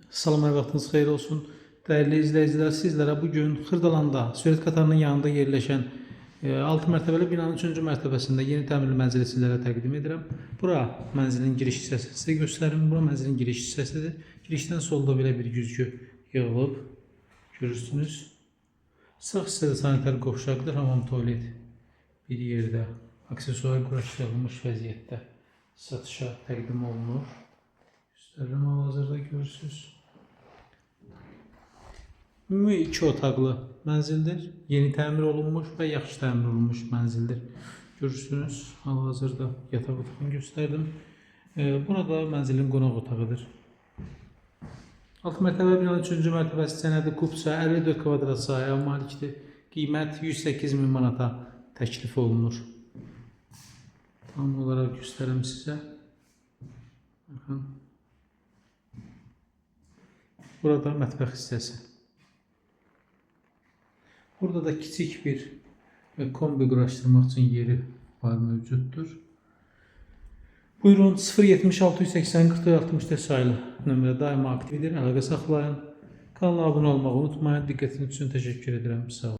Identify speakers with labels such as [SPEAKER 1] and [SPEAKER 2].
[SPEAKER 1] Salam, vaxtınız xeyir olsun. Dəyərli izləyicilər, sizlərə bugün Xırdalanda, Sürət qatarının yanında yerləşən 6 mərtəbəli binanın 3-cü mərtəbəsində yeni təmirli mənzili sizlərə təqdim edirəm. Bura mənzilin giriş hissəsini sizə göstərim. Bura mənzilin giriş hissəsidir. Girişdən solda belə bir güzgü yığılıb. Görürsünüz. Sağ hissədə sanitar qovşaqdır, hamam tualet bir yerdə aksesuar quraşdırılmış vəziyyətdə satışa təqdim olunur. Göstərirəm, hal-hazırda görürsünüz. Ümumi 2 otaqlı mənzildir. Yeni təmir olunmuş və yaxşı təmir olunmuş mənzildir. Görürsünüz, hal-hazırda yataq otağını göstərdim. Burada mənzilin qonaq otağıdır. Alt mərtəbə binanın 3-cü mərtəbəsi sənədi kubsa 54 kvadrat sahəyə malikdir. Qiymət 108.000 manata təklif olunur. Tam olaraq göstərim sizə. Baxın. Burada mətbəx hissəsi. Burada da kiçik bir kombi quraşdırmaq üçün yeri var, mövcuddur. Buyurun, 070 680 44 64 sayılı nömrə daima aktivdir. Əlaqə saxlayın. Kanala abunə olmağı unutmayın. Diqqətiniz üçün təşəkkür edirəm. Sağ olun.